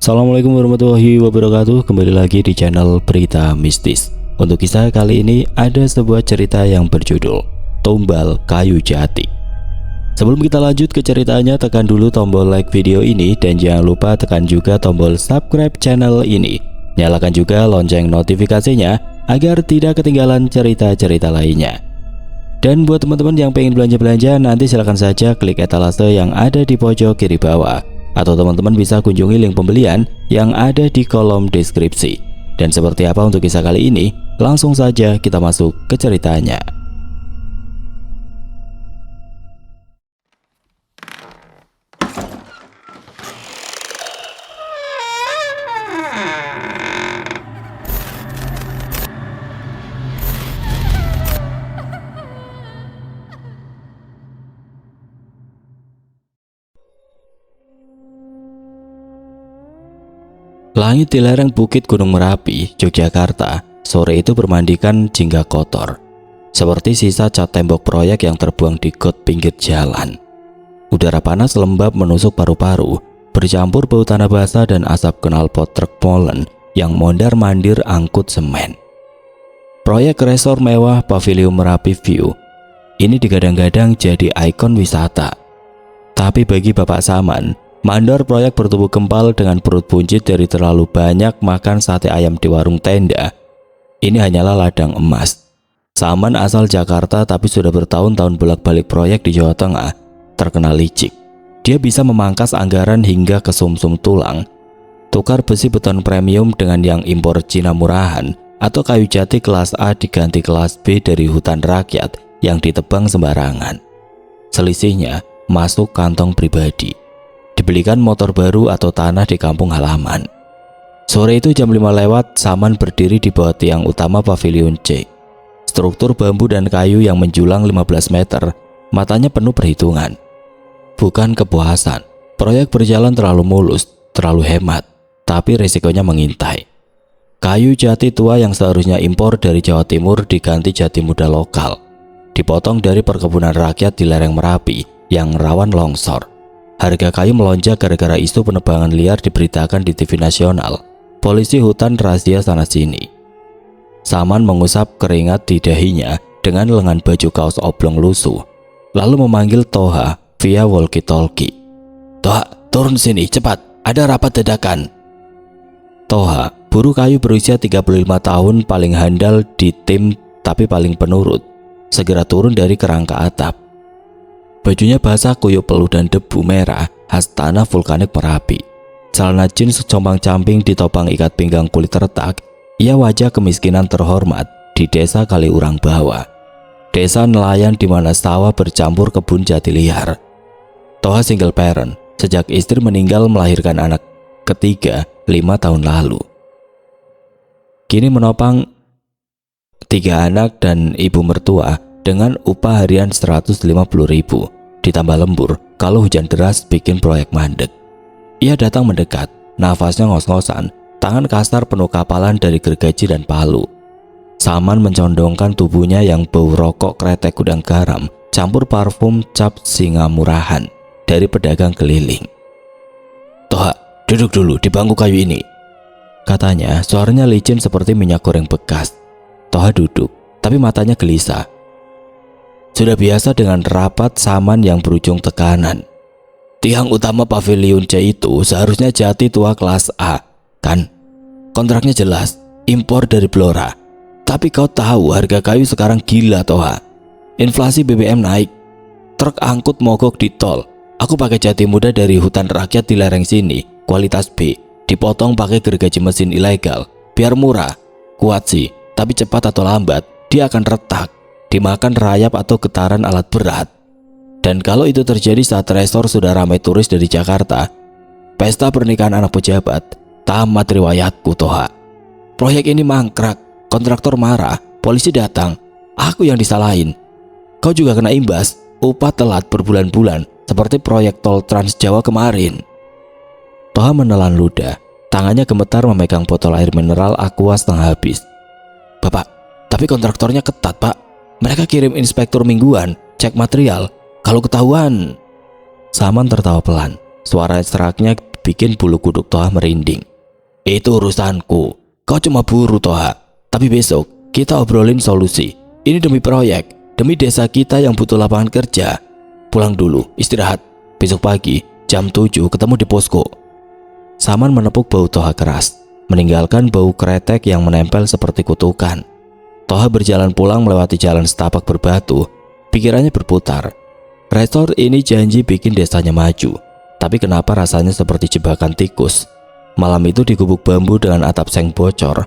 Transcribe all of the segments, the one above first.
Assalamualaikum warahmatullahi wabarakatuh. Kembali lagi di channel Berita Mistis. Untuk kisah kali ini ada sebuah cerita yang berjudul Tumbal Kayu Jati. Sebelum kita lanjut ke ceritanya, tekan dulu tombol like video ini dan jangan lupa tekan juga tombol subscribe channel ini. Nyalakan juga lonceng notifikasinya agar tidak ketinggalan cerita-cerita lainnya. Dan buat teman-teman yang pengen belanja-belanja, nanti silahkan saja klik etalase yang ada di pojok kiri bawah, atau teman-teman bisa kunjungi link pembelian yang ada di kolom deskripsi. Dan seperti apa untuk kisah kali ini? Langsung saja kita masuk ke ceritanya. Langit di lereng Bukit Gunung Merapi, Yogyakarta, sore itu bermandikan jingga kotor, seperti sisa cat tembok proyek yang terbuang di got pinggir jalan. Udara panas lembab menusuk paru-paru, bercampur bau tanah basah dan asap knalpot truk molen yang mondar-mandir angkut semen. Proyek resor mewah Pavilion Merapi View ini digadang-gadang jadi ikon wisata. Tapi bagi Bapak Saman, mandor proyek bertubuh kempal dengan perut buncit dari terlalu banyak makan sate ayam di warung tenda, ini hanyalah ladang emas. Saman asal Jakarta tapi sudah bertahun-tahun bolak-balik proyek di Jawa Tengah, terkenal licik. Dia bisa memangkas anggaran hingga ke sumsum tulang, tukar besi beton premium dengan yang impor Cina murahan, atau kayu jati kelas A diganti kelas B dari hutan rakyat yang ditebang sembarangan. Selisihnya masuk kantong pribadi. Dibelikan motor baru atau tanah di kampung halaman. Sore itu jam 5 lewat, Saman berdiri di bawah tiang utama Pavilion C. Struktur bambu dan kayu yang menjulang 15 meter, matanya penuh perhitungan. Bukan kepuasan, proyek berjalan terlalu mulus, terlalu hemat, tapi risikonya mengintai. Kayu jati tua yang seharusnya impor dari Jawa Timur diganti jati muda lokal, dipotong dari perkebunan rakyat di lereng Merapi yang rawan longsor. Harga kayu melonjak gara-gara isu penebangan liar diberitakan di TV nasional. Polisi hutan razia sana-sini. Saman mengusap keringat di dahinya dengan lengan baju kaos oblong lusuh, lalu memanggil Toha via walkie-talkie. "Toha, turun sini cepat, ada rapat dadakan." Toha, buruh kayu berusia 35 tahun, paling handal di tim tapi paling penurut, segera turun dari kerangka atap. Bajunya basah kuyup peluh dan debu merah khas tanah vulkanik Merapi. Celana jeans compang-camping ditopang ikat pinggang kulit retak. Ia wajah kemiskinan terhormat di desa Kaliurang Bawah, desa nelayan di mana sawah bercampur kebun jati liar. Toha single parent, sejak istri meninggal melahirkan anak ketiga 5 tahun lalu. Kini menopang 3 anak dan ibu mertua dengan upah harian 150.000, ditambah lembur kalau hujan deras bikin proyek mandek. Ia datang mendekat, nafasnya ngos-ngosan, tangan kasar penuh kapalan dari gergaji dan palu. Saman mencondongkan tubuhnya yang bau rokok kretek gudang garam, campur parfum cap singa murahan dari pedagang keliling. "Toha, duduk dulu di bangku kayu ini," katanya, suaranya licin seperti minyak goreng bekas. Toha duduk, tapi matanya gelisah. Sudah biasa dengan rapat Saman yang berujung tekanan. "Tiang utama Pavilion C itu seharusnya jati tua kelas A, kan? Kontraknya jelas, impor dari Blora. Tapi kau tahu harga kayu sekarang gila, Toha. Inflasi BBM naik, truk angkut mogok di tol. Aku pakai jati muda dari hutan rakyat di lereng sini, kualitas B, dipotong pakai gergaji mesin ilegal. Biar murah, kuat sih, tapi cepat atau lambat dia akan retak, dimakan rayap atau getaran alat berat. Dan kalau itu terjadi saat resor sudah ramai turis dari Jakarta, pesta pernikahan anak pejabat, tamat riwayatku, Toha. Proyek ini mangkrak, kontraktor marah, polisi datang, aku yang disalahin. Kau juga kena imbas, upah telat berbulan-bulan seperti proyek tol Trans Jawa kemarin." Toha menelan ludah, tangannya gemetar memegang botol air mineral Aqua setengah habis. "Bapak, tapi kontraktornya ketat, Pak. Mereka kirim inspektur mingguan, cek material. Kalau ketahuan..." Saman tertawa pelan. Suara seraknya bikin bulu kuduk Toha merinding. Itu urusanku. Kau cuma buru Toha. Tapi besok kita obrolin solusi. Ini demi proyek, demi desa kita yang butuh lapangan kerja. Pulang dulu, istirahat. Besok pagi jam 7 ketemu di posko. Saman menepuk bahu Toha keras, meninggalkan bau kretek yang menempel seperti kutukan. Toha berjalan pulang melewati jalan setapak berbatu. Pikirannya berputar. Resort ini janji bikin desanya maju, tapi kenapa rasanya seperti jebakan tikus? Malam itu di gubuk bambu dengan atap seng bocor,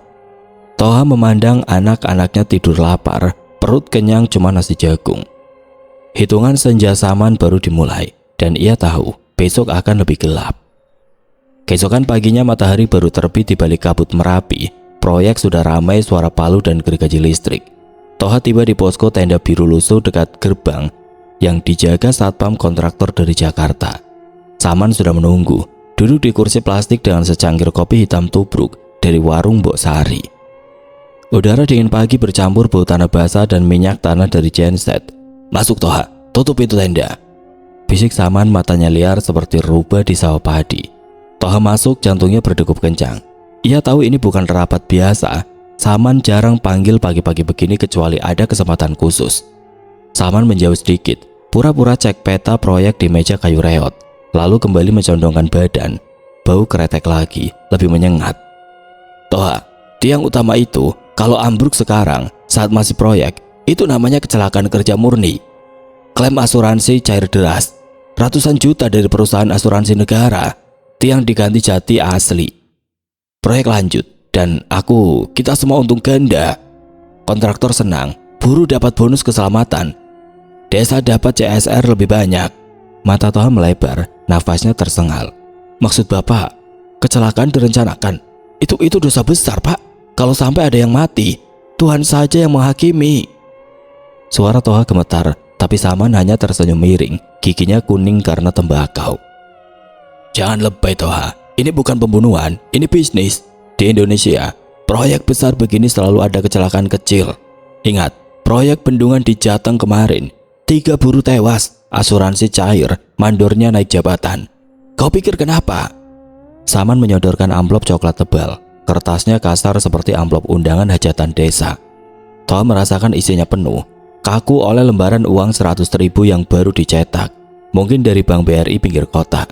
Toha memandang anak-anaknya tidur lapar, perut kenyang cuma nasi jagung. Hitungan senja Saman baru dimulai, dan ia tahu besok akan lebih gelap. Keesokan paginya matahari baru terbit di balik kabut Merapi. Proyek sudah ramai suara palu dan gergaji listrik. Toha tiba di posko tenda biru lusuh dekat gerbang yang dijaga satpam kontraktor dari Jakarta. Saman sudah menunggu, duduk di kursi plastik dengan secangkir kopi hitam tubruk dari warung Mbok Sari. Udara dingin pagi bercampur bau tanah basah dan minyak tanah dari genset. Masuk Toha, tutup pintu tenda. Bisik Saman, matanya liar seperti rubah di sawah padi. Toha masuk, jantungnya berdegup kencang. Ia tahu ini bukan rapat biasa. Saman jarang panggil pagi-pagi begini kecuali ada kesempatan khusus. Saman menjauh sedikit, pura-pura cek peta proyek di meja kayu reot, lalu kembali mencondongkan badan. Bau kretek lagi, lebih menyengat. Toha, tiang utama itu kalau ambruk sekarang saat masih proyek, itu namanya kecelakaan kerja murni. Klaim asuransi cair deras, ratusan juta dari perusahaan asuransi negara. Tiang diganti jati asli. Proyek lanjut dan kita semua untung ganda. Kontraktor senang, buruh dapat bonus keselamatan. Desa dapat CSR lebih banyak. Mata Toha melebar, nafasnya tersengal. Maksud Bapak, kecelakaan direncanakan. Itu dosa besar, Pak. Kalau sampai ada yang mati, Tuhan saja yang menghakimi. Suara Toha gemetar, tapi Saman hanya tersenyum miring, giginya kuning karena tembakau. Jangan lebay Toha, ini bukan pembunuhan, ini bisnis. Di Indonesia, proyek besar begini selalu ada kecelakaan kecil. Ingat, proyek bendungan di Jateng kemarin, 3 buruh tewas, asuransi cair, mandornya naik jabatan. Kau pikir kenapa? Saman menyodorkan amplop coklat tebal. Kertasnya kasar seperti amplop undangan hajatan desa. Toha merasakan isinya penuh, kaku oleh lembaran uang 100.000 yang baru dicetak, mungkin dari Bank BRI pinggir kota.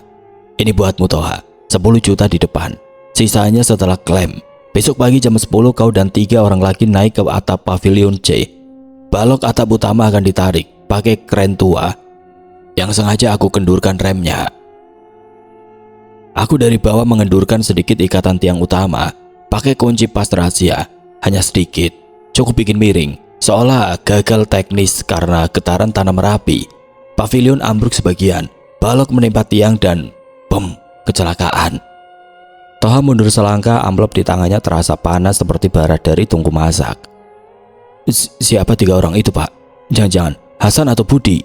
Ini buatmu Toha, 10 juta di depan, sisanya setelah klaim. Besok pagi jam 10 kau dan 3 orang lagi naik ke atap pavilion C. Balok atap utama akan ditarik pakai kren tua yang sengaja aku kendurkan remnya. Aku dari bawah mengendurkan sedikit ikatan tiang utama pakai kunci pas rahasia, hanya sedikit, cukup bikin miring, seolah gagal teknis karena getaran tanah Merapi. Pavilion ambruk sebagian, balok menimpa tiang dan bom, kecelakaan. Toha mundur selangkah, amplop di tangannya terasa panas seperti bara dari tungku masak. Siapa 3 orang itu, Pak? Jangan-jangan Hasan atau Budi?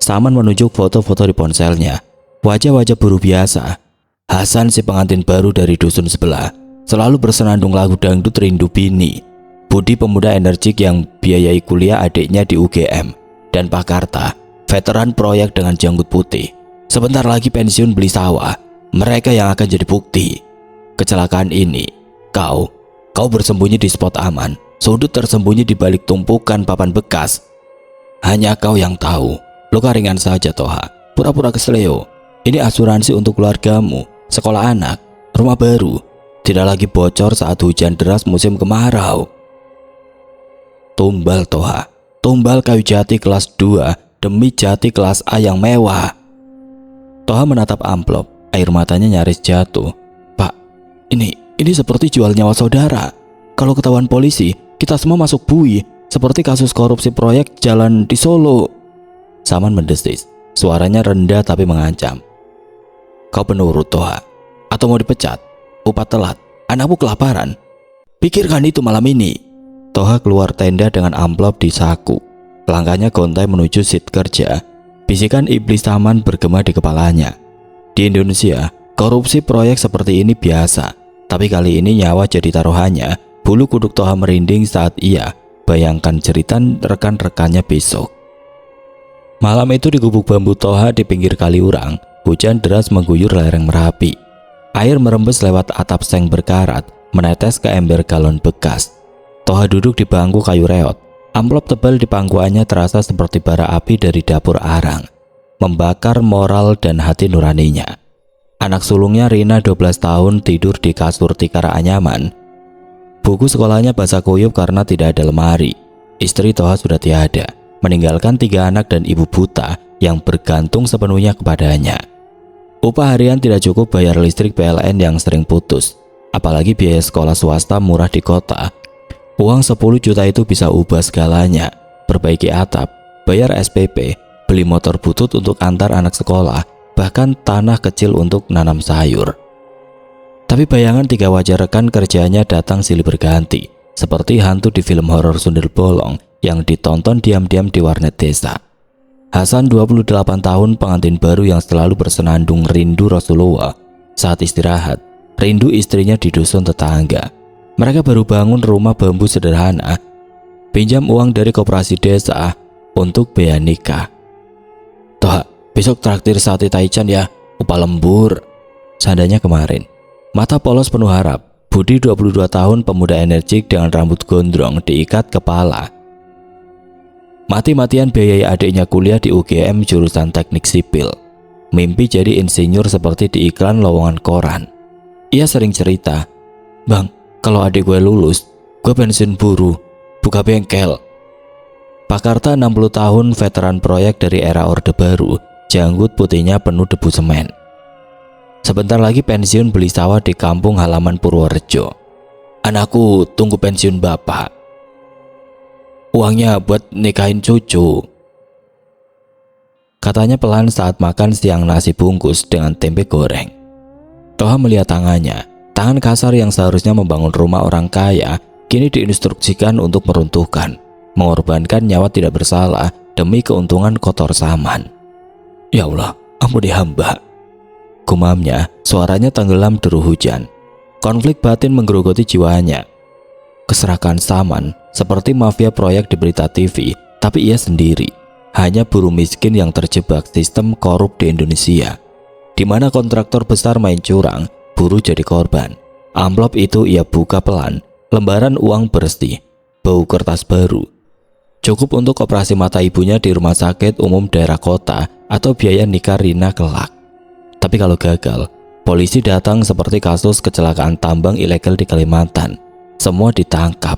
Saman menunjuk foto-foto di ponselnya. Wajah-wajah buruh biasa. Hasan si pengantin baru dari dusun sebelah, selalu bersenandung lagu dangdut rindu bini. Budi pemuda energik yang biayai kuliah adiknya di UGM. Dan Pak Karta, veteran proyek dengan janggut putih. Sebentar lagi pensiun beli sawah. Mereka yang akan jadi bukti. Kecelakaan ini, kau bersembunyi di spot aman, sudut tersembunyi di balik tumpukan papan bekas. Hanya kau yang tahu. Luka ringan saja Toha, pura-pura kesleo. Ini asuransi untuk keluargamu, sekolah anak, rumah baru. Tidak lagi bocor saat hujan deras musim kemarau. Tumbal Toha, tumbal kayu jati kelas 2 demi jati kelas A yang mewah. Toha menatap amplop, air matanya nyaris jatuh. Pak, ini seperti jual nyawa saudara. Kalau ketahuan polisi, kita semua masuk bui, seperti kasus korupsi proyek jalan di Solo. Saman mendesis, suaranya rendah tapi mengancam. Kau penurut Toha, atau mau dipecat? Upah telat, anakmu kelaparan. Pikirkan itu malam ini. Toha keluar tenda dengan amplop di saku. Langkahnya gontai menuju sit kerja. Bisikan iblis Saman bergema di kepalanya. Di Indonesia, korupsi proyek seperti ini biasa. Tapi kali ini nyawa jadi taruhannya. Bulu kuduk Toha merinding saat ia bayangkan cerita rekan-rekannya besok. Malam itu di gubuk bambu Toha di pinggir Kaliurang, hujan deras mengguyur lereng Merapi. Air merembes lewat atap seng berkarat, menetes ke ember galon bekas. Toha duduk di bangku kayu reot. Amplop tebal di pangkuannya terasa seperti bara api dari dapur arang, membakar moral dan hati nuraninya. Anak sulungnya Rina 12 tahun tidur di kasur tikar anyaman. Buku sekolahnya basah kuyup karena tidak ada lemari. Istri Toha sudah tiada, meninggalkan 3 anak dan ibu buta yang bergantung sepenuhnya kepadanya. Upah harian tidak cukup bayar listrik PLN yang sering putus, apalagi biaya sekolah swasta murah di kota. Uang 10 juta itu bisa ubah segalanya, perbaiki atap, bayar SPP, beli motor butut untuk antar anak sekolah, bahkan tanah kecil untuk nanam sayur. Tapi bayangan 3 wajah rekan kerjanya datang silih berganti, seperti hantu di film horor Sundel Bolong yang ditonton diam-diam di warnet desa. Hasan 28 tahun pengantin baru yang selalu bersenandung rindu Rasulullah. Saat istirahat, rindu istrinya di dusun tetangga. Mereka baru bangun rumah bambu sederhana, pinjam uang dari koperasi desa untuk biaya nikah. Toha, besok traktir sate taichan ya, upah lembur, sandanya kemarin. Mata polos penuh harap. Budi 22 tahun pemuda energik dengan rambut gondrong diikat kepala. Mati-matian biayai adiknya kuliah di UGM jurusan teknik sipil. Mimpi jadi insinyur seperti di iklan lowongan koran. Ia sering cerita, "Bang, kalau adik gue lulus, gue pensiun buruh, buka bengkel." Pak Karta 60 tahun veteran proyek dari era Orde Baru, janggut putihnya penuh debu semen. Sebentar lagi pensiun beli sawah di kampung halaman Purworejo. "Anakku tunggu pensiun bapak. Uangnya buat nikahin cucu," katanya pelan saat makan siang nasi bungkus dengan tempe goreng. Toha melihat tangannya. Tangan kasar yang seharusnya membangun rumah orang kaya kini diinstruksikan untuk meruntuhkan, mengorbankan nyawa tidak bersalah demi keuntungan kotor saman. "Ya Allah, ampuni hamba," gumamnya, suaranya tenggelam deru hujan. Konflik batin menggerogoti jiwanya. Keserakahan Saman seperti mafia proyek di berita TV, tapi ia sendiri hanya buruh miskin yang terjebak sistem korup di Indonesia, di mana kontraktor besar main curang, buruh jadi korban. Amplop itu ia buka pelan, lembaran uang bersih, bau kertas baru. Cukup untuk operasi mata ibunya di rumah sakit umum daerah kota atau biaya nikah Rina kelak. Tapi kalau gagal, polisi datang seperti kasus kecelakaan tambang ilegal di Kalimantan. Semua ditangkap.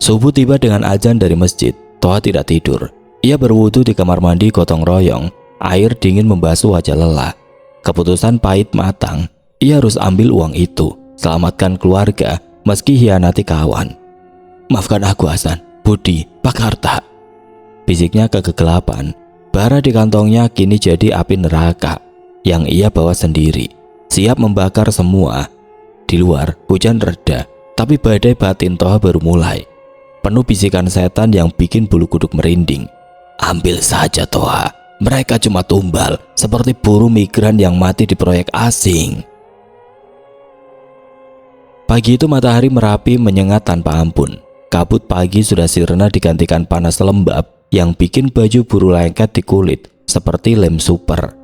Subuh tiba dengan azan dari masjid. Toha tidak tidur. Ia berwudu di kamar mandi gotong royong. Air dingin membasuh wajah lelah. Keputusan pahit matang. Ia harus ambil uang itu, selamatkan keluarga meski hianati kawan. "Maafkan aku Hasan, Budi, Pak Karta," bisiknya ke kegelapan. Bara di kantongnya kini jadi api neraka yang ia bawa sendiri, siap membakar semua. Di luar hujan reda, tapi badai batin Toha baru mulai, penuh bisikan setan yang bikin bulu kuduk merinding. "Ambil saja Toha, mereka cuma tumbal, seperti buruh migran yang mati di proyek asing." Pagi itu matahari Merapi menyengat tanpa ampun. Kabut pagi sudah sirna digantikan panas lembab yang bikin baju buruh lengket di kulit seperti lem super.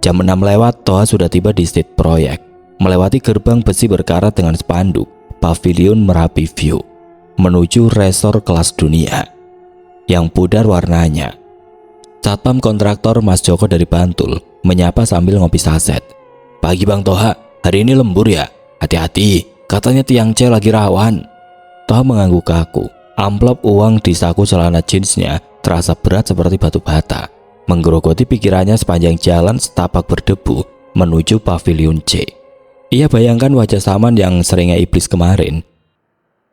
Jam 6 lewat, Toha sudah tiba di site proyek, melewati gerbang besi berkarat dengan spanduk Pavilion Merapi View, menuju resor kelas dunia yang pudar warnanya. Satpam kontraktor Mas Joko dari Bantul menyapa sambil ngopi saset. "Pagi Bang Toha, hari ini lembur ya? Hati-hati, katanya tiang C lagi rawan." Toha mengangguk kaku. Amplop uang di saku celana jeansnya terasa berat seperti batu bata, menggerogoti pikirannya sepanjang jalan setapak berdebu menuju Pavilion C. Ia bayangkan wajah Saman yang seringnya iblis kemarin,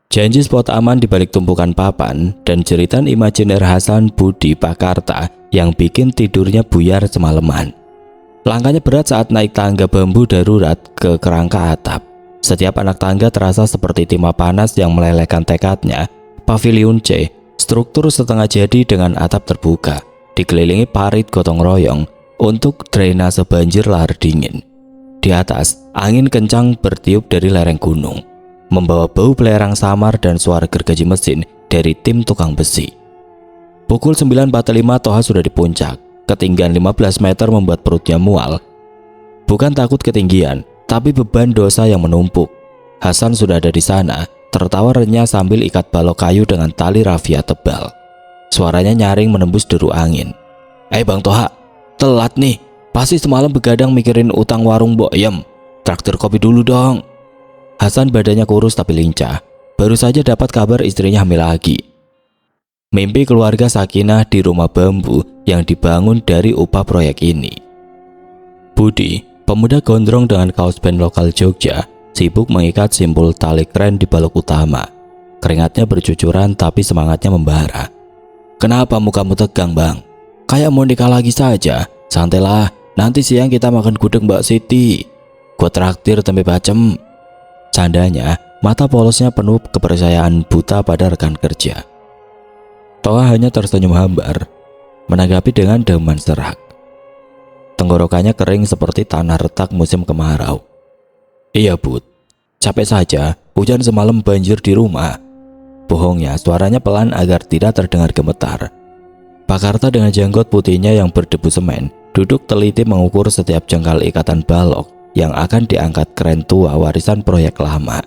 janji spot aman di balik tumpukan papan, dan jeritan imajiner Hasan, Budi, Pak Karta yang bikin tidurnya buyar semalaman. Langkahnya berat saat naik tangga bambu darurat ke kerangka atap. Setiap anak tangga terasa seperti timah panas yang melelehkan tekadnya. Pavilion C, struktur setengah jadi dengan atap terbuka, dikelilingi parit gotong royong untuk drainase banjir lahar dingin. Di atas, angin kencang bertiup dari lereng gunung, membawa bau belerang samar dan suara gergaji mesin dari tim tukang besi. Pukul 9.45 Toha sudah di puncak. Ketinggian 15 meter membuat perutnya mual. Bukan takut ketinggian, tapi beban dosa yang menumpuk. Hasan sudah ada di sana, tertawa renyah sambil ikat balok kayu dengan tali rafia tebal. Suaranya nyaring menembus deru angin. Bang Toha, telat nih. Pasti semalam begadang mikirin utang warung Mbok Yem. Traktir kopi dulu dong. Hasan badannya kurus tapi lincah. Baru saja dapat kabar istrinya hamil lagi. Mimpi keluarga sakinah di rumah bambu yang dibangun dari upah proyek ini. Budi, pemuda gondrong dengan kaos band lokal Jogja, sibuk mengikat simpul tali kren di balok utama. Keringatnya bercucuran tapi semangatnya membara. Kenapa mukamu tegang, Bang? Kayak mau nikah lagi saja. Santailah, nanti siang kita makan gudeg Mbak Siti. Gua traktir tempe bacem. Candanya, mata polosnya penuh kepercayaan buta pada rekan kerja. Toha hanya tersenyum hambar, menanggapi dengan daman serak. Tenggorokannya kering seperti tanah retak musim kemarau. Iya Bud, capek saja, hujan semalam banjir di rumah. Bohongnya, suaranya pelan agar tidak terdengar gemetar. Pak Karta dengan janggut putihnya yang berdebu semen, duduk teliti mengukur setiap jengkal ikatan balok yang akan diangkat kren tua warisan proyek lama.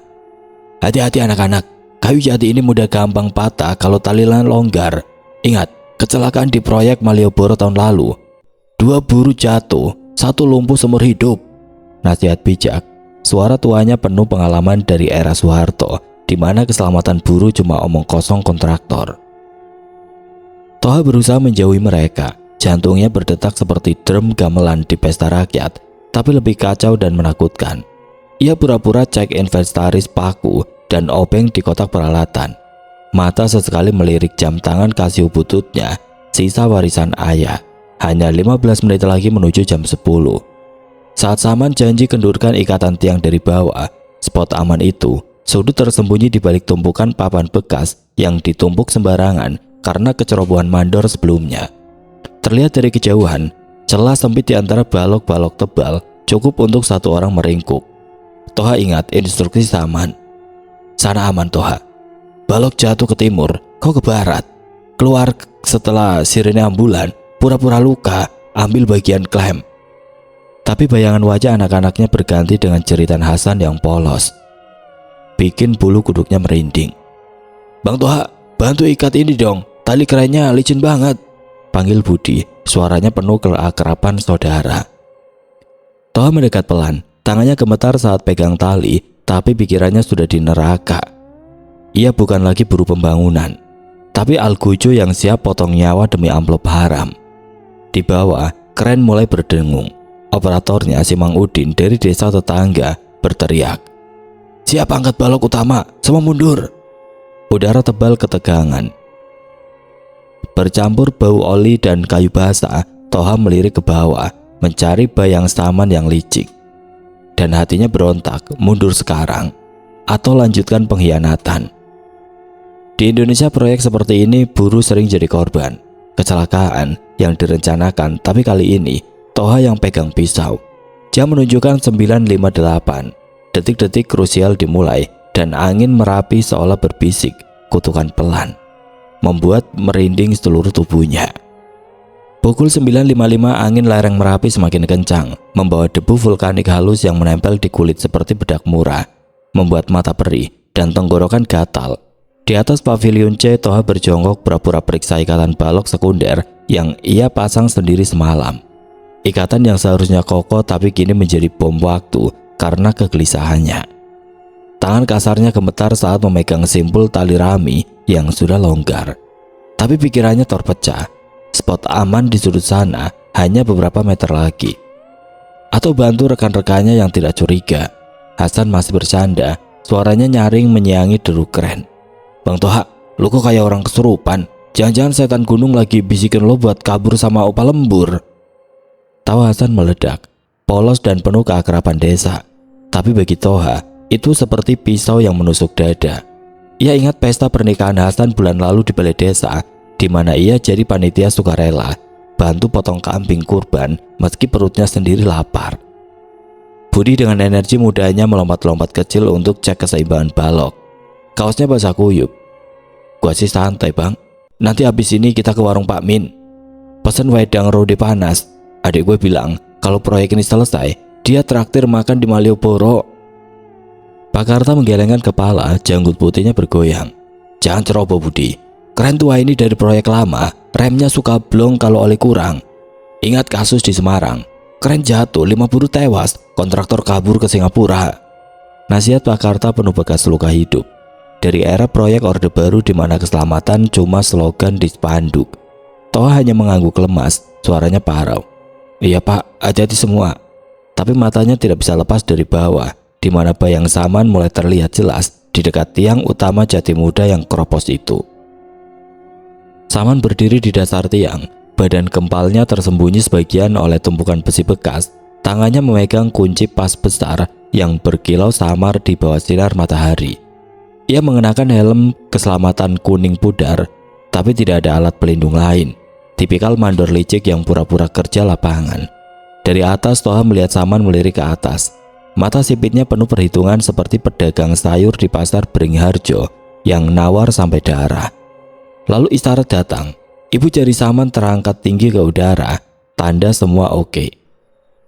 Hati-hati anak-anak, kayu jati ini mudah gampang patah kalau talinya longgar. Ingat, kecelakaan di proyek Malioboro tahun lalu. 2 buruh jatuh, 1 lumpuh seumur hidup. Nasihat bijak, suara tuanya penuh pengalaman dari era Soeharto, di mana keselamatan buruh cuma omong kosong kontraktor. Toha berusaha menjauhi mereka, jantungnya berdetak seperti drum gamelan di pesta rakyat, tapi lebih kacau dan menakutkan. Ia pura-pura cek inventaris paku dan obeng di kotak peralatan. Mata sesekali melirik jam tangan Casio bututnya, sisa warisan ayah. Hanya 15 menit lagi menuju jam 10. Saat Saman janji kendurkan ikatan tiang dari bawah, spot aman itu, sudut tersembunyi di balik tumpukan papan bekas yang ditumpuk sembarangan karena kecerobohan mandor sebelumnya. Terlihat dari kejauhan, celah sempit di antara balok-balok tebal cukup untuk 1 orang meringkuk. Toha ingat instruksi Saman. Sana aman Toha. Balok jatuh ke timur, kau ke barat. Keluar setelah sirene ambulan, pura-pura luka, ambil bagian klem. Tapi bayangan wajah anak-anaknya berganti dengan jeritan Hasan yang polos, bikin bulu kuduknya merinding. Bang Toha, bantu ikat ini dong, tali kerennya licin banget, panggil Budi, suaranya penuh keakraban saudara. Toha mendekat pelan, tangannya gemetar saat pegang tali, tapi pikirannya sudah di neraka. Ia bukan lagi buruh pembangunan, tapi Algujo yang siap potong nyawa demi amplop haram. Di bawah, kren mulai berdengung. Operatornya si Mang Udin dari desa tetangga berteriak, siap angkat balok utama, semua mundur. Udara tebal ketegangan. Bercampur bau oli dan kayu basah, Toha melirik ke bawah, mencari bayang Saman yang licik. Dan hatinya berontak, mundur sekarang, atau lanjutkan pengkhianatan. Di Indonesia proyek seperti ini buruh sering jadi korban. Kecelakaan yang direncanakan, tapi kali ini Toha yang pegang pisau. Jam menunjukkan 9.58. Detik-detik krusial dimulai dan angin Merapi seolah berbisik, kutukan pelan, membuat merinding seluruh tubuhnya. Pukul 9.55 angin lereng Merapi semakin kencang, membawa debu vulkanik halus yang menempel di kulit seperti bedak murah, membuat mata perih dan tenggorokan gatal. Di atas pavilion C, Toha berjongkok pura-pura periksa ikatan balok sekunder yang ia pasang sendiri semalam. Ikatan yang seharusnya kokoh tapi kini menjadi bom waktu karena kegelisahannya. Tangan kasarnya gemetar saat memegang simpul tali rami yang sudah longgar. Tapi pikirannya terpecah. Spot aman di sudut sana hanya beberapa meter lagi. Atau bantu rekan-rekannya yang tidak curiga. Hasan masih bercanda, suaranya nyaring menyiangi deru keren. Bang Toha, lu kok kayak orang kesurupan? Jangan-jangan setan gunung lagi bisikin lo buat kabur sama opa lembur. Tawa Hasan meledak, polos dan penuh keakraban desa. Tapi bagi Toha, itu seperti pisau yang menusuk dada. Ia ingat pesta pernikahan Hasan bulan lalu di balai desa, di mana ia jadi panitia sukarela, bantu potong kambing kurban meski perutnya sendiri lapar. Budi dengan energi mudanya melompat-lompat kecil untuk cek keseimbangan balok. Kaosnya basah kuyup. Gua sih santai bang, nanti habis ini kita ke warung Pak Min, pesen wedang rode panas. Adik gue bilang kalau proyek ini selesai Dia traktir makan di Malioboro. Pak Karta menggelengkan kepala, janggut putihnya bergoyang. Jangan ceroboh Budi. Keren tua ini dari proyek lama, remnya suka blong kalau oli kurang. Ingat kasus di Semarang. Keren jatuh, 5 buruh tewas, kontraktor kabur ke Singapura. Nasihat Pak Karta penuh bekas luka hidup. Dari era proyek Orde Baru di mana keselamatan cuma slogan di spanduk. Toha hanya mengangguk lemas, suaranya parau. Iya Pak, hati-hati semua. Tapi matanya tidak bisa lepas dari bawah, di mana bayang Saman mulai terlihat jelas di dekat tiang utama Jatimuda yang keropos itu. Saman berdiri di dasar tiang, badan kempalnya tersembunyi sebagian oleh tumpukan besi bekas, tangannya memegang kunci pas besar yang berkilau samar di bawah sinar matahari. Ia mengenakan helm keselamatan kuning pudar, tapi tidak ada alat pelindung lain, tipikal mandor licik yang pura-pura kerja lapangan. Dari atas Toha melihat Saman melirik ke atas. Mata sipitnya penuh perhitungan seperti pedagang sayur di pasar Beringharjo yang nawar sampai darah. Lalu isyarat datang. Ibu jari Saman terangkat tinggi ke udara, tanda semua oke.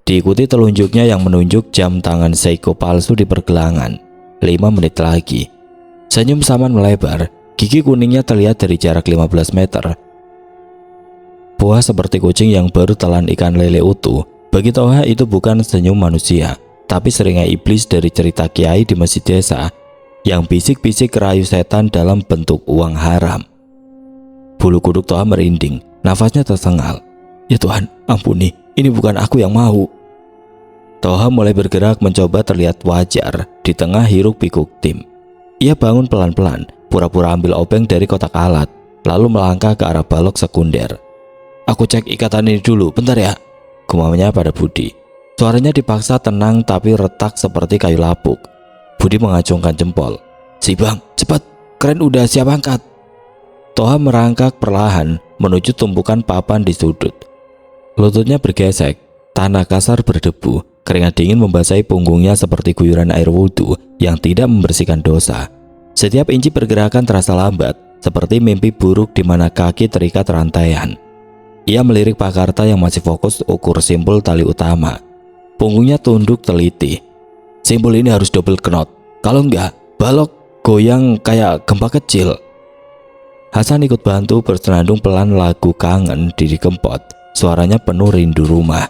Diikuti telunjuknya yang menunjuk jam tangan Seiko palsu di pergelangan. 5 menit lagi. Senyum Saman melebar, gigi kuningnya terlihat dari jarak 15 meter. Puas seperti kucing yang baru telan ikan lele utuh, bagi Toha itu bukan senyum manusia, tapi seringai iblis dari cerita kiai di masjid desa yang bisik-bisik rayu setan dalam bentuk uang haram. Bulu kuduk Toha merinding, nafasnya tersengal. Ya Tuhan, ampuni, ini bukan aku yang mau. Toha mulai bergerak mencoba terlihat wajar di tengah hiruk pikuk tim. Ia bangun pelan-pelan, pura-pura ambil obeng dari kotak alat, lalu melangkah ke arah balok sekunder. Aku cek ikatan ini dulu, bentar ya, gumamnya pada Budi. Suaranya dipaksa tenang tapi retak seperti kayu lapuk. Budi mengacungkan jempol. Si Bang, cepat, keren udah siap angkat. Toha merangkak perlahan menuju tumpukan papan di sudut. Lututnya bergesek, tanah kasar berdebu, keringat dingin membasahi punggungnya seperti guyuran air wudhu yang tidak membersihkan dosa. Setiap inci pergerakan terasa lambat, seperti mimpi buruk di mana kaki terikat rantaian. Ia melirik Pak Karta yang masih fokus ukur simpul tali utama. Punggungnya tunduk teliti. Simpul ini harus double knot, kalau enggak, balok goyang kayak gempa kecil. Hasan ikut bantu bersenandung pelan lagu Kangen Didi Kempot. Suaranya penuh rindu rumah.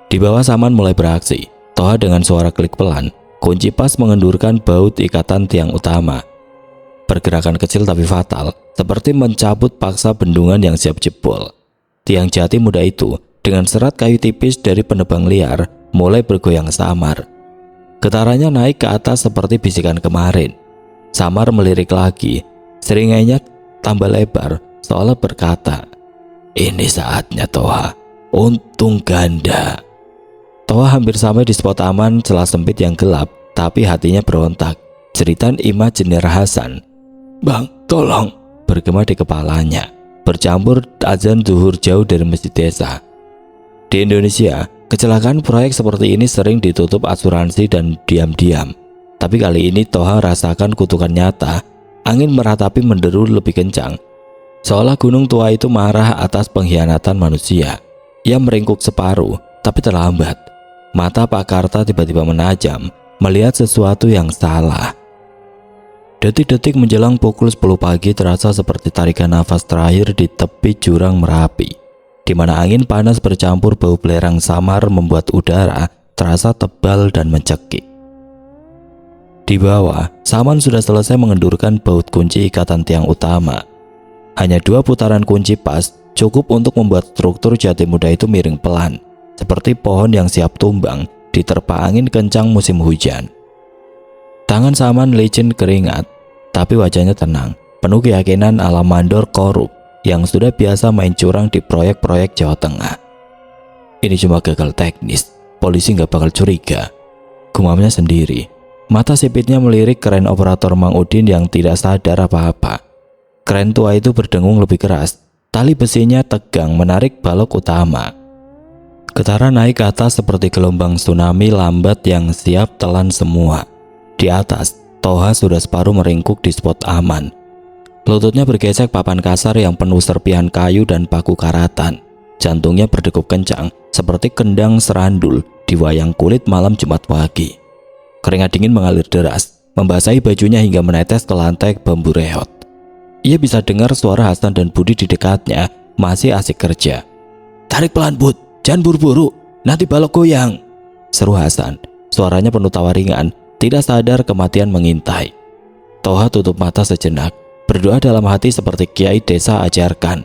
Di bawah Saman mulai beraksi. Toha dengan suara klik pelan, kunci pas mengendurkan baut ikatan tiang utama. Pergerakan kecil tapi fatal, seperti mencabut paksa bendungan yang siap jebol. Tiang jati muda itu dengan serat kayu tipis dari penebang liar mulai bergoyang samar. Getarannya naik ke atas seperti bisikan kemarin. Samar melirik lagi, seringainya tambah lebar seolah berkata, ini saatnya Toha, untung ganda. Toha hampir sampai di spot aman celah sempit yang gelap, tapi hatinya berontak. Jeritan imajiner Hasan, Bang, tolong, bergema di kepalanya, bercampur azan zuhur jauh dari masjid desa. Di Indonesia, kecelakaan proyek seperti ini sering ditutup asuransi dan diam-diam. Tapi kali ini Toha rasakan kutukan nyata. Angin meratapi menderu lebih kencang, seolah gunung tua itu marah atas pengkhianatan manusia. Ia meringkuk separuh, tapi terlambat. Mata Pak Karta tiba-tiba menajam, melihat sesuatu yang salah. Detik-detik menjelang pukul 10 pagi terasa seperti tarikan nafas terakhir di tepi jurang Merapi, di mana angin panas bercampur bau belerang samar membuat udara terasa tebal dan mencekik. Di bawah, Saman sudah selesai mengendurkan baut kunci ikatan tiang utama. Hanya 2 putaran kunci pas cukup untuk membuat struktur Jatimuda itu miring pelan, seperti pohon yang siap tumbang diterpa angin kencang musim hujan. Tangan Saman licin keringat, tapi wajahnya tenang, penuh keyakinan ala mandor korup yang sudah biasa main curang di proyek-proyek Jawa Tengah. Ini cuma gagal teknis, polisi nggak bakal curiga, gumamnya sendiri. Mata sipitnya melirik kren operator Mang Udin yang tidak sadar apa-apa. Kren tua itu berdengung lebih keras, tali besinya tegang menarik balok utama. Getaran naik ke atas seperti gelombang tsunami lambat yang siap telan semua. Di atas, Toha sudah separuh meringkuk di spot aman. Lututnya bergesek papan kasar yang penuh serpihan kayu dan paku karatan. Jantungnya berdegup kencang seperti kendang serandul di wayang kulit malam Jumat pagi. Keringat dingin mengalir deras, membasahi bajunya hingga menetes ke lantai bambu reot. Ia bisa dengar suara Hasan dan Budi di dekatnya masih asik kerja. "Tarik pelan Bud, jangan buru-buru, nanti balok goyang," seru Hasan. Suaranya penuh tawa ringan, tidak sadar kematian mengintai. Toha tutup mata sejenak, berdoa dalam hati seperti kiai desa ajarkan.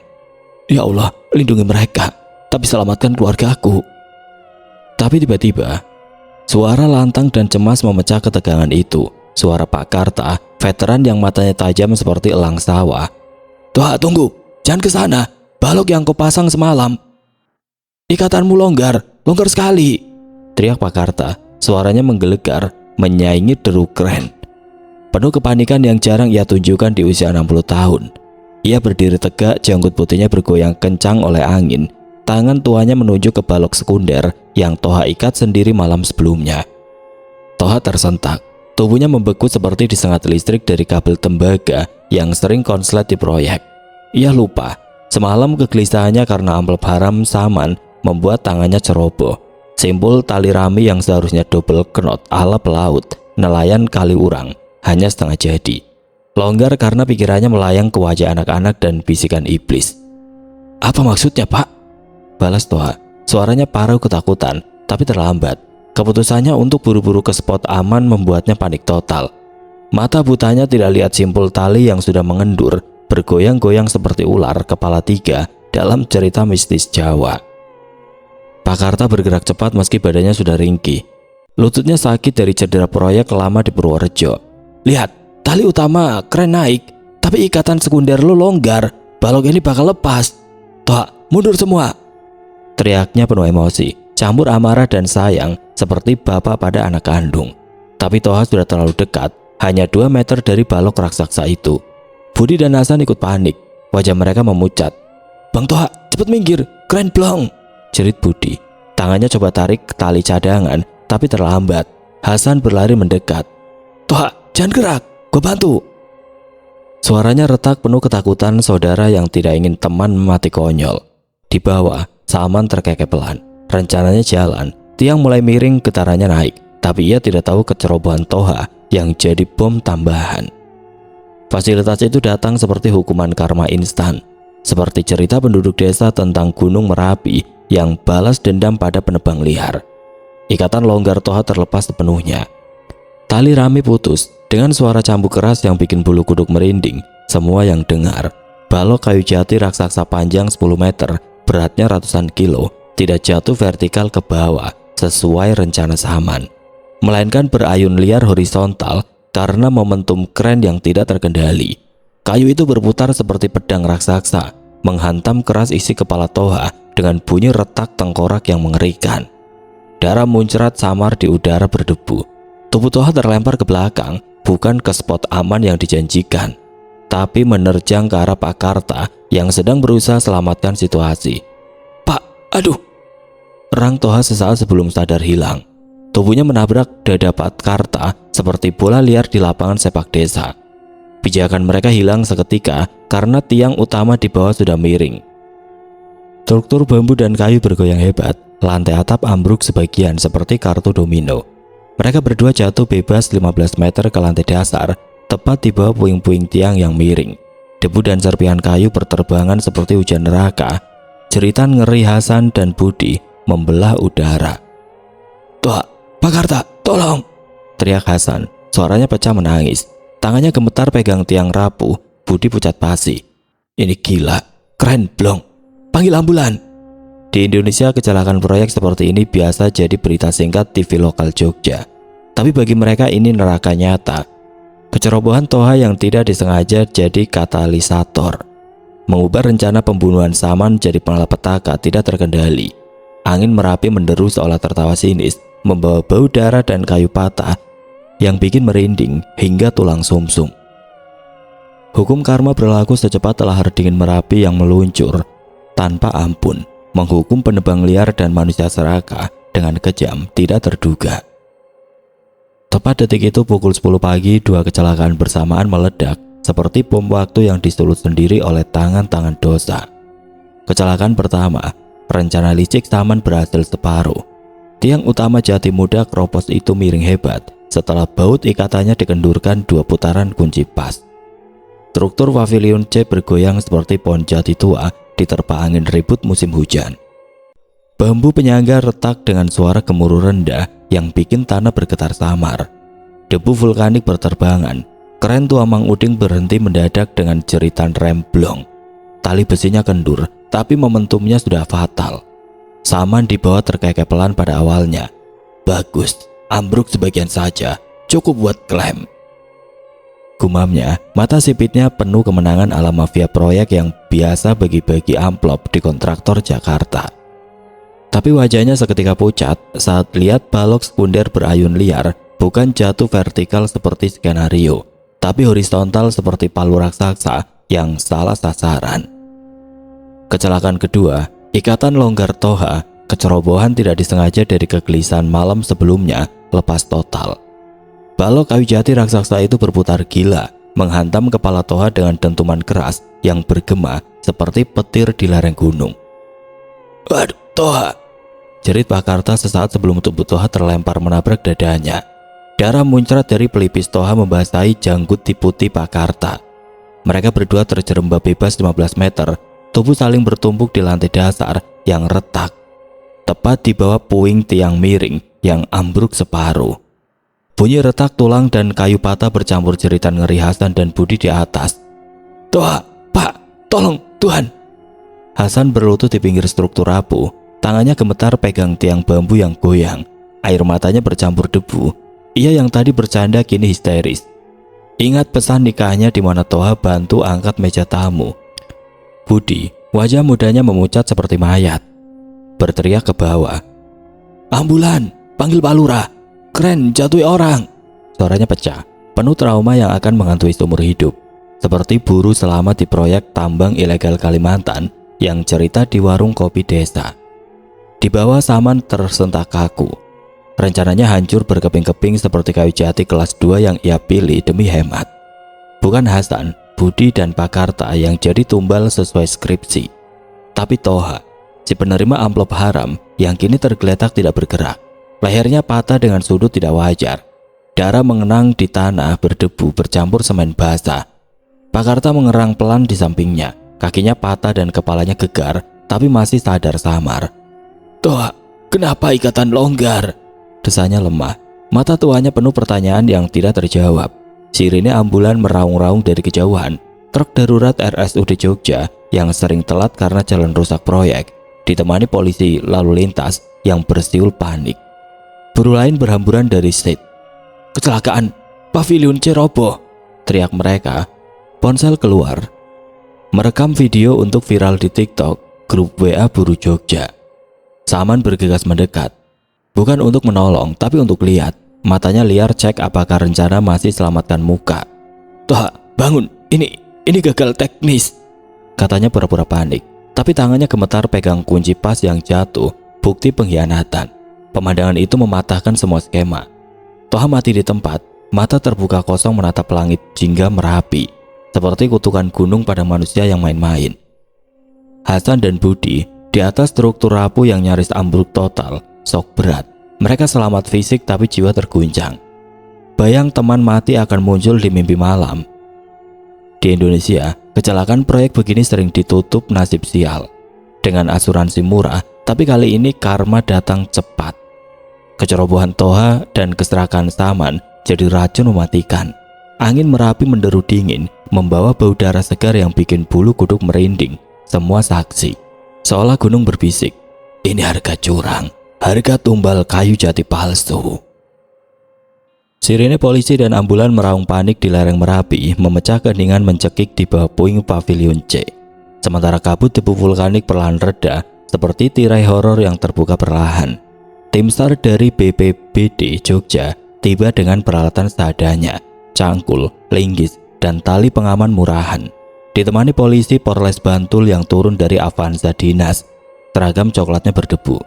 "Ya Allah, lindungi mereka, tapi selamatkan keluargaku." Tapi tiba-tiba, suara lantang dan cemas memecah ketegangan itu. Suara Pak Karta, veteran yang matanya tajam seperti elang sawah. "Toha, tunggu, jangan ke sana. Balok yang kau pasang semalam. Ikatanmu longgar sekali," teriak Pak Karta. Suaranya menggelegar, menyaingi deru keren. Penuh kepanikan yang jarang ia tunjukkan di usia 60 tahun. Ia berdiri tegak, janggut putihnya bergoyang kencang oleh angin. Tangan tuanya menunjuk ke balok sekunder yang Toha ikat sendiri malam sebelumnya. Toha tersentak, tubuhnya membeku seperti disengat listrik dari kabel tembaga yang sering konslet di proyek. Ia lupa, semalam kegelisahannya karena amplop haram saman membuat tangannya ceroboh. Simpul tali rami yang seharusnya double knot ala pelaut nelayan Kaliurang hanya setengah jadi. Longgar karena pikirannya melayang ke wajah anak-anak dan bisikan iblis. "Apa maksudnya, Pak?" balas Toha. Suaranya paruh ketakutan, tapi terlambat. Keputusannya untuk buru-buru ke spot aman membuatnya panik total. Mata butanya tidak lihat simpul tali yang sudah mengendur, bergoyang-goyang seperti ular kepala tiga dalam cerita mistis Jawa. Pak Karta bergerak cepat meski badannya sudah ringkih. Lututnya sakit dari cedera proyek lama di Purworejo. "Lihat, tali utama keren naik, tapi ikatan sekunder lu longgar. Balok ini bakal lepas. Toha, mundur semua!" teriaknya penuh emosi, campur amarah dan sayang seperti bapak pada anak kandung. Tapi Toha sudah terlalu dekat, hanya 2 meter dari balok raksasa itu. Budi dan Hasan ikut panik, wajah mereka memucat. "Bang Toha, cepet minggir, keren blong!" jerit Budi. Tangannya coba tarik tali cadangan, tapi terlambat. Hasan berlari mendekat. "Toha, jangan gerak, gue bantu." Suaranya retak penuh ketakutan saudara yang tidak ingin teman mati konyol. Di bawah, Salman terkekeh pelan. Rencananya jalan, tiang mulai miring, getarannya naik. Tapi ia tidak tahu kecerobohan Toha yang jadi bom tambahan. Fasilitas itu datang seperti hukuman karma instan. Seperti cerita penduduk desa tentang Gunung Merapi yang balas dendam pada penebang liar. Ikatan longgar Toha terlepas sepenuhnya. Tali rami putus dengan suara cambuk keras yang bikin bulu kuduk merinding. Semua yang dengar. Balok kayu jati raksasa panjang 10 meter, beratnya ratusan kilo, tidak jatuh vertikal ke bawah sesuai rencana Saman, melainkan berayun liar horizontal karena momentum kren yang tidak terkendali. Kayu itu berputar seperti pedang raksasa, menghantam keras isi kepala Toha dengan bunyi retak tengkorak yang mengerikan. Darah muncrat samar di udara berdebu. Tubuh Toha terlempar ke belakang, bukan ke spot aman yang dijanjikan, tapi menerjang ke arah Pak Karta yang sedang berusaha selamatkan situasi. "Pak, aduh!" Rang Toha sesaat sebelum sadar hilang. Tubuhnya menabrak dada Pak Karta seperti bola liar di lapangan sepak desa. Pijakan mereka hilang seketika karena tiang utama di bawah sudah miring. Struktur bambu dan kayu bergoyang hebat, lantai atap ambruk sebagian seperti kartu domino. Mereka berdua jatuh bebas 15 meter ke lantai dasar, tepat di bawah puing-puing tiang yang miring. Debu dan serpihan kayu berterbangan seperti hujan neraka. Jeritan ngeri Hasan dan Budi membelah udara. "Toha, Pak Karta, tolong!" teriak Hasan. Suaranya pecah menangis. Tangannya gemetar pegang tiang rapuh. Budi pucat pasi. "Ini gila, keren blong. Panggil ambulan." Di Indonesia, kecelakaan proyek seperti ini biasa jadi berita singkat TV lokal Jogja. Tapi bagi mereka ini neraka nyata. Kecerobohan Toha yang tidak disengaja jadi katalisator, mengubah rencana pembunuhan Saman jadi malapetaka tidak terkendali. Angin Merapi menderu seolah tertawa sinis, membawa bau darah dan kayu patah yang bikin merinding hingga tulang sumsum. Hukum karma berlaku secepat lahar dingin Merapi yang meluncur tanpa ampun, menghukum penebang liar dan manusia serakah dengan kejam tidak terduga. Tepat detik itu pukul 10 pagi, 2 kecelakaan bersamaan meledak seperti bom waktu yang disulut sendiri oleh tangan-tangan dosa. Kecelakaan pertama, rencana licik Saman berhasil separuh. Tiang utama Jatimuda keropos itu miring hebat setelah baut ikatannya dikendurkan 2 putaran kunci pas. Struktur pavilion C bergoyang seperti pohon jati tua diterpa angin ribut musim hujan. Bambu penyangga retak dengan suara gemuruh rendah yang bikin tanah bergetar samar. Debu vulkanik berterbangan. Kren tua Mang Uding berhenti mendadak dengan jeritan remblong. Tali besinya kendur, tapi momentumnya sudah fatal. Saman di bawah terkekeh pelan pada awalnya. Bagus, ambruk sebagian saja, cukup buat klaim. Gumamnya, mata sipitnya penuh kemenangan ala mafia proyek yang biasa bagi-bagi amplop di kontraktor Jakarta. Tapi wajahnya seketika pucat saat lihat balok sekunder berayun liar, bukan jatuh vertikal seperti skenario, tapi horizontal seperti palu raksasa yang salah sasaran. Kecelakaan kedua, ikatan longgar Toha, kecerobohan tidak disengaja dari kegelisahan malam sebelumnya lepas total. Balok kayu jati raksasa itu berputar gila, menghantam kepala Toha dengan dentuman keras yang bergema seperti petir di lereng gunung. "Waduh, Toha!" jerit Pak Karta sesaat sebelum tubuh Toha terlempar menabrak dadanya. Darah muncrat dari pelipis Toha membasahi janggut tiputi Pak Karta. Mereka berdua terjerembab bebas 15 meter, tubuh saling bertumpuk di lantai dasar yang retak, tepat di bawah puing tiang miring yang ambruk separuh. Bunyi retak tulang dan kayu patah bercampur jeritan ngeri Hasan dan Budi di atas. "Toha, Pak, tolong, Tuhan!" Hasan berlutut di pinggir struktur rapuh, tangannya gemetar pegang tiang bambu yang goyang. Air matanya bercampur debu. Ia yang tadi bercanda kini histeris. Ingat pesan nikahnya di mana Toha bantu angkat meja tamu. Budi, wajah mudanya memucat seperti mayat, berteriak ke bawah. "Ambulan, panggil Pak Lurah. Keren, jatuhi orang!" Suaranya pecah, penuh trauma yang akan menghantui seumur hidup. Seperti buruh selamat di proyek tambang ilegal Kalimantan yang cerita di warung kopi desa. Di bawah Saman tersentak kaku. Rencananya hancur berkeping-keping seperti kayu jati kelas 2 yang ia pilih demi hemat. Bukan Hasan, Budi dan Pak Karta yang jadi tumbal sesuai skripsi, tapi Toha, si penerima amplop haram yang kini tergeletak tidak bergerak. Lehernya patah dengan sudut tidak wajar. Darah mengenang di tanah berdebu bercampur semen basah. Pak Karta mengerang pelan di sampingnya. Kakinya patah dan kepalanya gegar, tapi masih sadar samar. "Toha, kenapa ikatan longgar?" Desanya lemah. Mata tuanya penuh pertanyaan yang tidak terjawab. Sirine ambulan meraung-raung dari kejauhan. Truk darurat RSUD Jogja yang sering telat karena jalan rusak proyek, ditemani polisi lalu lintas yang bersiul panik. Buruh lain berhamburan dari set. "Kecelakaan, pavilion C roboh!" teriak mereka. Ponsel keluar, merekam video untuk viral di TikTok grup WA buruh Jogja. Saman bergegas mendekat, bukan untuk menolong tapi untuk lihat. Matanya liar cek apakah rencana masih selamatkan muka. "Toha, bangun, ini gagal teknis," katanya pura-pura panik, tapi tangannya gemetar pegang kunci pas yang jatuh, bukti pengkhianatan. Pemandangan itu mematahkan semua skema. Toha mati di tempat, mata terbuka kosong menatap langit jingga Merapi, seperti kutukan gunung pada manusia yang main-main. Hasan dan Budi di atas struktur rapuh yang nyaris ambruk total, sok berat. Mereka selamat fisik tapi jiwa terguncang. Bayang teman mati akan muncul di mimpi malam. Di Indonesia, kecelakaan proyek begini sering ditutup nasib sial dengan asuransi murah, tapi kali ini karma datang cepat. Kecerobohan Toha dan keserakahan Saman jadi racun mematikan. Angin Merapi menderu dingin, membawa bau darah segar yang bikin bulu kuduk merinding. Semua saksi, seolah gunung berbisik, "Ini harga curang, harga tumbal kayu jati palsu." Sirine polisi dan ambulan meraung panik di lereng Merapi, memecah keheningan mencekik di bawah puing pavilion C. Sementara kabut debu vulkanik perlahan reda, seperti tirai horor yang terbuka perlahan. Tim SAR dari BPBD Jogja tiba dengan peralatan seadanya, cangkul, linggis, dan tali pengaman murahan. Ditemani polisi Polres Bantul yang turun dari Avanza dinas. Seragam coklatnya berdebu.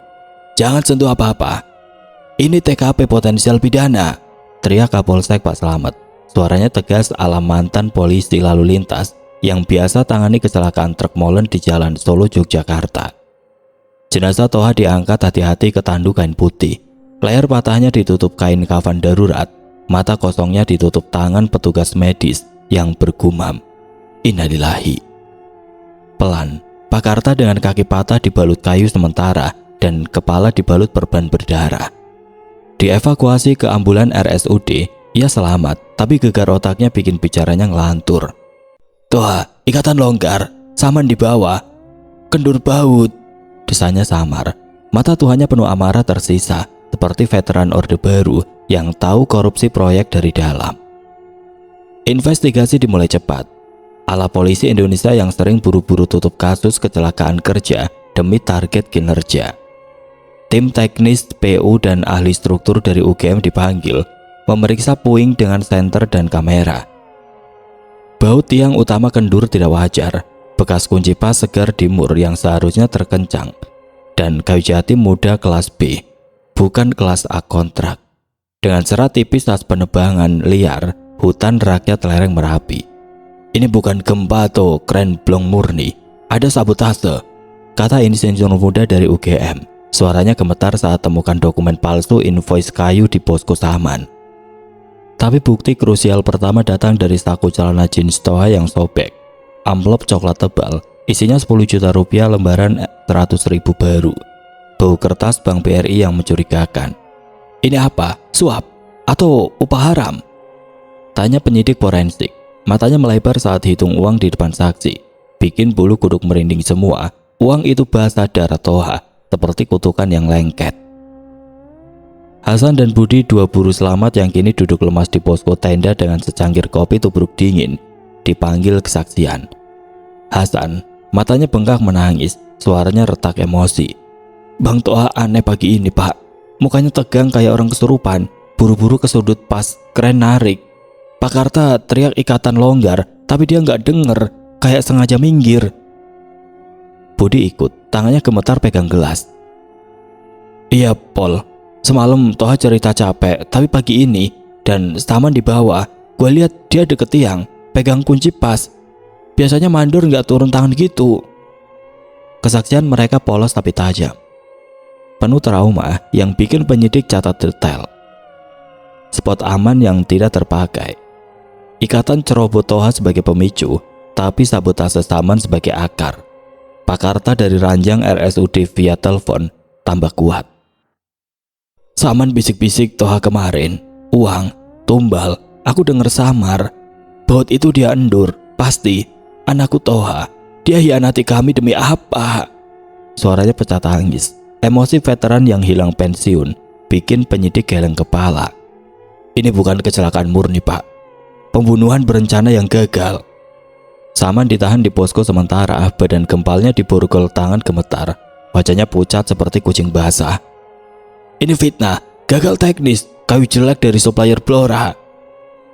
"Jangan sentuh apa-apa. Ini TKP potensial pidana," teriak Kapolsek Pak Slamet. Suaranya tegas ala mantan polisi lalu lintas yang biasa tangani kecelakaan truk molen di jalan Solo Yogyakarta. Jenazah Toha diangkat hati-hati ke tandu kain putih. Leher patahnya ditutup kain kafan darurat. Mata kosongnya ditutup tangan petugas medis yang bergumam, "Innalillahi." Pelan, Pak Karta dengan kaki patah dibalut kayu sementara dan kepala dibalut perban berdarah. Dievakuasi ke ambulan RSUD, ia selamat, tapi gegar otaknya bikin bicaranya ngelantur. "Toha, ikatan longgar, saman di bawah, kendur baut." Desanya samar, mata Tuhannya penuh amarah tersisa, seperti veteran Orde Baru yang tahu korupsi proyek dari dalam. Investigasi dimulai cepat, ala polisi Indonesia yang sering buru-buru tutup kasus kecelakaan kerja demi target kinerja. Tim teknis PU dan ahli struktur dari UGM dipanggil, memeriksa puing dengan senter dan kamera. Baut tiang utama kendur tidak wajar, bekas kunci pas segar di mur yang seharusnya terkencang, dan kayu jati muda kelas B, bukan kelas A kontrak. Dengan serat tipis tas penebangan liar, hutan rakyat lereng Merapi. "Ini bukan gempa atau kren blong murni, ada sabotase," kata insinyur muda dari UGM. Suaranya gemetar saat temukan dokumen palsu invoice kayu di posko Saman. Tapi bukti krusial pertama datang dari saku celana jeans Toha yang sobek. Amplop coklat tebal, isinya 10 juta rupiah lembaran 100.000 baru. Bau kertas Bank BRI yang mencurigakan. "Ini apa? Suap? Atau upah haram?" tanya penyidik forensik. Matanya melebar saat hitung uang di depan saksi, bikin bulu kuduk merinding semua. Uang itu basah darah Toha, seperti kutukan yang lengket. Hasan dan Budi, dua buruh selamat yang kini duduk lemas di posko tenda dengan secangkir kopi tubruk dingin, dipanggil kesaksian. Hasan, matanya bengkak menangis, suaranya retak emosi. "Bang Toha aneh pagi ini, Pak. Mukanya tegang kayak orang kesurupan, buru-buru ke sudut pas, keren narik. Pak Karta teriak ikatan longgar, tapi dia nggak denger, kayak sengaja minggir." Budi ikut, tangannya gemetar pegang gelas. "Iya, Pol. Semalam Toha cerita capek, tapi pagi ini dan Saman di bawah, gue lihat dia deket tiang, pegang kunci pas. Biasanya mandor nggak turun tangan gitu." Kesaksian mereka polos tapi tajam, penuh trauma yang bikin penyidik catat detail. Spot aman yang tidak terpakai, ikatan cerobot Toha sebagai pemicu, tapi sabotase Saman sebagai akar. Pak Karta dari ranjang RSUD via telepon tambah kuat. "Saman bisik-bisik Toha kemarin, uang, tumbal, aku denger samar. Baut itu dia endur, pasti. Anakku Toha, dia hianati kami demi apa?" Suaranya pecah tangis. Emosi veteran yang hilang pensiun bikin penyidik geleng kepala. "Ini bukan kecelakaan murni, Pak. Pembunuhan berencana yang gagal." Saman ditahan di posko sementara, badan gempalnya diborgol tangan gemetar, wajahnya pucat seperti kucing basah. "Ini fitnah, gagal teknis, kayu jelek dari supplier Blora,"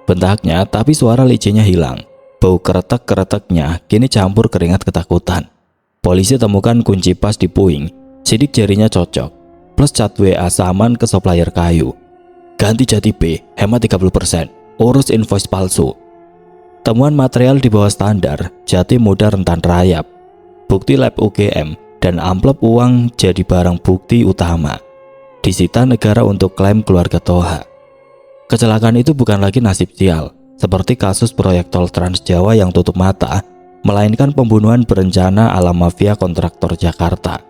bentaknya, tapi suara licenya hilang. Bau keretek-kereteknya kini campur keringat ketakutan. Polisi temukan kunci pas di puing, sidik jarinya cocok, plus cat WA Saman ke supplier kayu. "Ganti jati B, hemat 30%, urus invoice palsu." Temuan material di bawah standar, jati muda rentan rayap, bukti lab UGM, dan amplop uang jadi barang bukti utama. Disita negara untuk klaim keluarga Toha. Kecelakaan itu bukan lagi nasib sial, seperti kasus proyek tol Trans Jawa yang tutup mata, melainkan pembunuhan berencana ala mafia kontraktor Jakarta.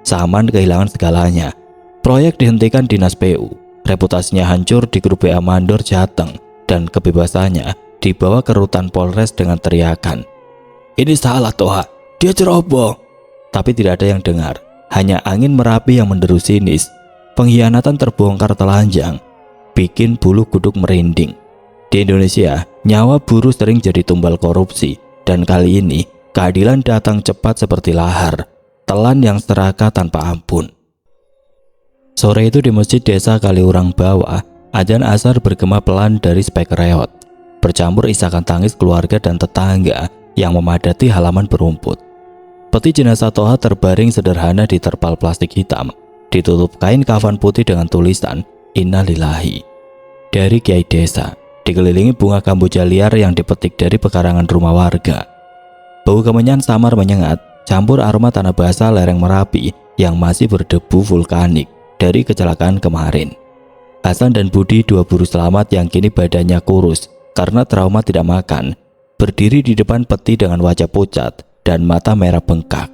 Saman kehilangan segalanya. Proyek dihentikan dinas PU, reputasinya hancur di grup WA mandor Jateng, dan kebebasannya dibawa ke rutan Polres dengan teriakan, "Ini salah Toha, dia ceroboh." Tapi tidak ada yang dengar, hanya angin Merapi yang menderu sinis. Pengkhianatan terbongkar telanjang, bikin bulu kuduk merinding. Di Indonesia, nyawa buruh sering jadi tumbal korupsi, dan kali ini keadilan datang cepat seperti lahar, telan yang serakah tanpa ampun. Sore itu di Masjid Desa Kaliurang Bawah, adzan asar bergema pelan dari speaker reot, bercampur isakan tangis keluarga dan tetangga yang memadati halaman berumput. Peti jenazah Toha terbaring sederhana di terpal plastik hitam, ditutup kain kafan putih dengan tulisan "Innalillahi" dari Kiai Desa, dikelilingi bunga kamboja liar yang dipetik dari pekarangan rumah warga. Bau kemenyan samar menyengat, campur aroma tanah basah lereng Merapi yang masih berdebu vulkanik dari kecelakaan kemarin. Hasan dan Budi, dua buruh selamat yang kini badannya kurus karena trauma tidak makan, berdiri di depan peti dengan wajah pucat dan mata merah bengkak.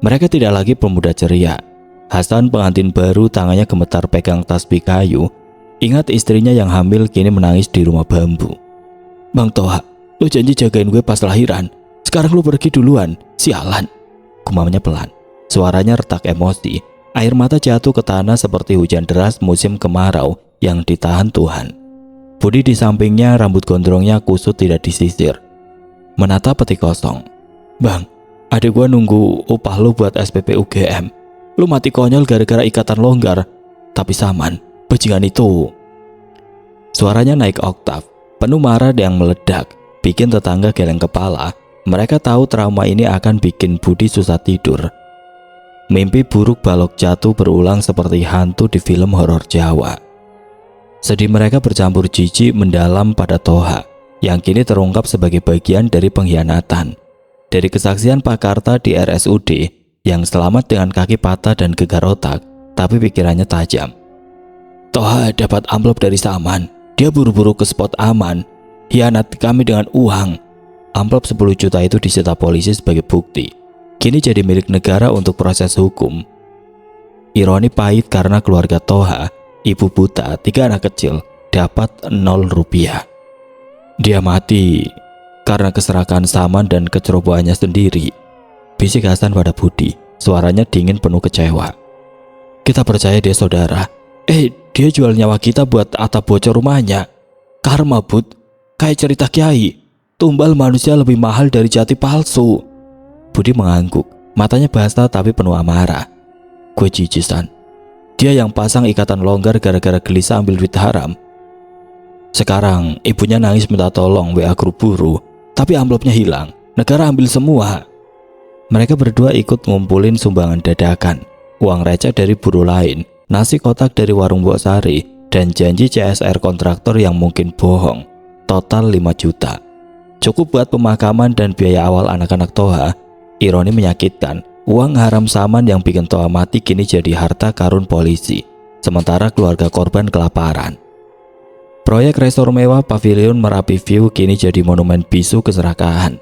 Mereka tidak lagi pemuda ceria. Hasan, pengantin baru, tangannya gemetar pegang tasbih kayu. Ingat istrinya yang hamil kini menangis di rumah bambu. "Bang Toha, lu janji jagain gue pas lahiran. Sekarang lu pergi duluan, sialan," gumamnya pelan. Suaranya retak emosi. Air mata jatuh ke tanah seperti hujan deras musim kemarau yang ditahan Tuhan. Budi di sampingnya, rambut gondrongnya kusut tidak disisir, menatap peti kosong. "Bang, adik gua nunggu upah lu buat SPP UGM. Lu mati konyol gara-gara ikatan longgar. Tapi Saman, bajingan itu." Suaranya naik oktav, penuh marah yang meledak, bikin tetangga geleng kepala. Mereka tahu trauma ini akan bikin Budi susah tidur. Mimpi buruk balok jatuh berulang seperti hantu di film horor Jawa. Sedih mereka bercampur jijik mendalam pada Toha yang kini terungkap sebagai bagian dari pengkhianatan. Dari kesaksian Pak Karta di RSUD yang selamat dengan kaki patah dan gegar otak, tapi pikirannya tajam. "Toha dapat amplop dari Saman. Dia buru-buru ke spot aman. Hianat kami dengan uang." Amplop 10 juta itu disita polisi sebagai bukti. Kini jadi milik negara untuk proses hukum. Ironi pahit karena keluarga Toha, ibu buta, 3 anak kecil, dapat 0 rupiah. Dia mati karena keserakan Saman dan kecerobohannya sendiri, bisik Hasan pada Budi. Suaranya dingin penuh kecewa. "Kita percaya dia saudara. Dia jual nyawa kita buat atap bocor rumahnya. Karma, Bud. Kayak cerita kiai. Tumbal manusia lebih mahal dari jati palsu." Budi mengangguk, matanya basah tapi penuh amarah. "Gue jijisan. Dia yang pasang ikatan longgar gara-gara gelisah ambil duit haram. Sekarang ibunya nangis minta tolong WA grup buruh, tapi amplopnya hilang. Negara ambil semua." Mereka berdua ikut ngumpulin sumbangan dadakan, uang receh dari buruh lain, nasi kotak dari warung Mbok Sari, dan janji CSR kontraktor yang mungkin bohong. Total 5 juta. Cukup buat pemakaman dan biaya awal anak-anak Toha. Ironi menyakitkan, uang haram Saman yang bikin Toha mati kini jadi harta karun polisi, sementara keluarga korban kelaparan. Proyek resor mewah Pavilion Merapi View kini jadi monumen bisu keserakahan.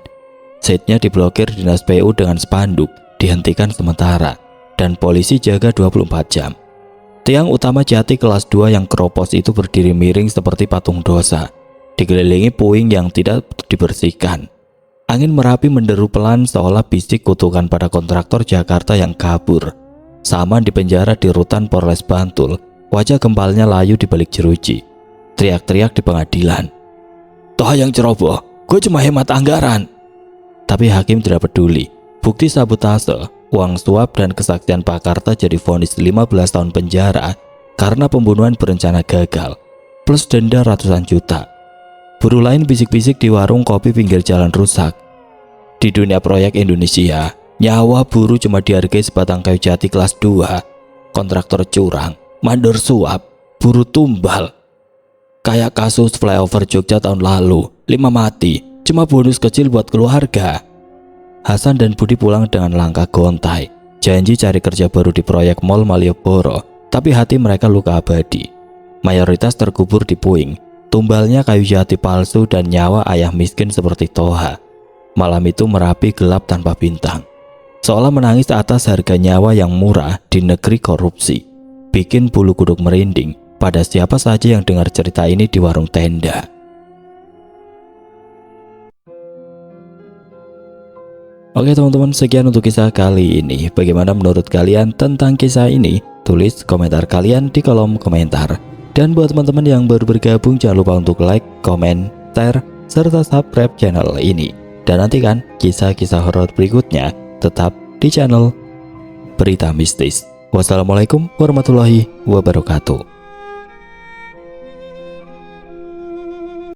Seatnya diblokir dinas PU dengan spanduk, dihentikan sementara, dan polisi jaga 24 jam. Tiang utama jati kelas 2 yang keropos itu berdiri miring seperti patung dosa, dikelilingi puing yang tidak dibersihkan. Angin Merapi menderu pelan seolah bisik kutukan pada kontraktor Jakarta yang kabur. Saman dipenjara di rutan Polres Bantul, wajah gempalnya layu di balik jeruji. Teriak-teriak di pengadilan. "Toha yang ceroboh, gue cuma hemat anggaran." Tapi hakim tidak peduli. Bukti sabotase, uang suap dan kesaksian Pak Karta jadi vonis 15 tahun penjara karena pembunuhan berencana gagal, plus denda ratusan juta. Buruh lain bisik-bisik di warung kopi pinggir jalan rusak. Di dunia proyek Indonesia, nyawa buruh cuma dihargai sebatang kayu jati kelas 2. Kontraktor curang, mandor suap, buruh tumbal. Kayak kasus flyover Jogja tahun lalu, 5 mati, cuma bonus kecil buat keluarga. Hasan dan Budi pulang dengan langkah gontai, janji cari kerja baru di proyek Mall Malioboro, tapi hati mereka luka abadi. Mayoritas terkubur di puing, tumbalnya kayu jati palsu dan nyawa ayah miskin seperti Toha. Malam itu Merapi gelap tanpa bintang, seolah menangis atas harga nyawa yang murah di negeri korupsi. Bikin bulu kuduk merinding pada siapa saja yang dengar cerita ini di warung tenda. Oke teman-teman, sekian untuk kisah kali ini. Bagaimana menurut kalian tentang kisah ini? Tulis komentar kalian di kolom komentar. Dan buat teman-teman yang baru bergabung, jangan lupa untuk like, komen, share, serta subscribe channel ini. Dan nantikan kisah-kisah horor berikutnya tetap di channel Berita Mistis. Wassalamualaikum warahmatullahi wabarakatuh.